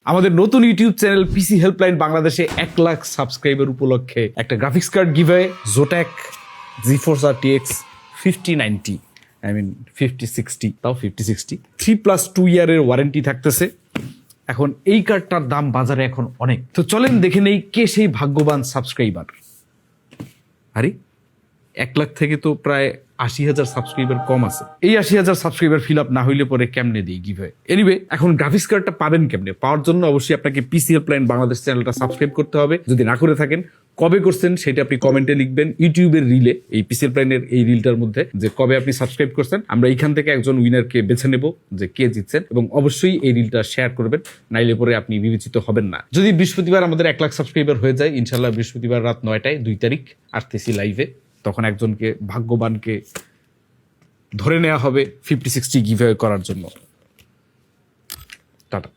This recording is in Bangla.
আমাদের নতুন ইউটিউব চ্যানেল পিসি হেল্পলাইন বাংলাদেশে 1 লাখ সাবস্ক্রাইবার উপলক্ষে একটা graphics card giveaway Zotac GeForce RTX 5090 5060 তাও 5060 3+2 ইয়ারের ওয়ারেন্টি থাকতেছে। এখন এই কার্ডটার দাম বাজারে এখন অনেক, তো চলেন দেখে নেই কে সেই ভাগ্যবান সাবস্ক্রাইবার। আরে 1 লাখ থেকে তো প্রায় 80,000 সাবস্ক্রাইবার কম আছে। এই 80,000 সাবস্ক্রাইবার ফিল আপ না হইলে পরে কেমনে দিই গিভওয়ে। এনিওয়ে, এখন গ্রাফিক্স কার্ডটা পাবেন কেমনে? পাওয়ার জন্য অবশ্যই আপনাকে পিসি হেল্পলাইন বাংলাদেশ চ্যানেলটা সাবস্ক্রাইব করতে হবে। যদি না করে থাকেন, কবে করছেন সেটা আপনি কমেন্টে লিখবেন ইউটিউবের রিলে, এই পিসি হেল্পলাইনের এই রিলটার মধ্যে, যে কবে আপনি সাবস্ক্রাইব করছেন। আমরা এইখান থেকে একজন উইনারকে বেছে নেব যে কে জিতছেন, এবং অবশ্যই এই রিলটা শেয়ার করবেন, নাইলে পরে আপনি বিবেচিত হবেন না। যদি বৃহস্পতিবার আমাদের 1 লাখ সাবস্ক্রাইবার হয়ে যায়, ইনশাল্লাহ বৃহস্পতিবার রাত 9টায় 2 তারিখ আসতেছি লাইভে, তখন একজনকে ভাগ্যবানকে ধরে নেওয়া হবে 5060 গিভওয়ে করার জন্য। টাটা।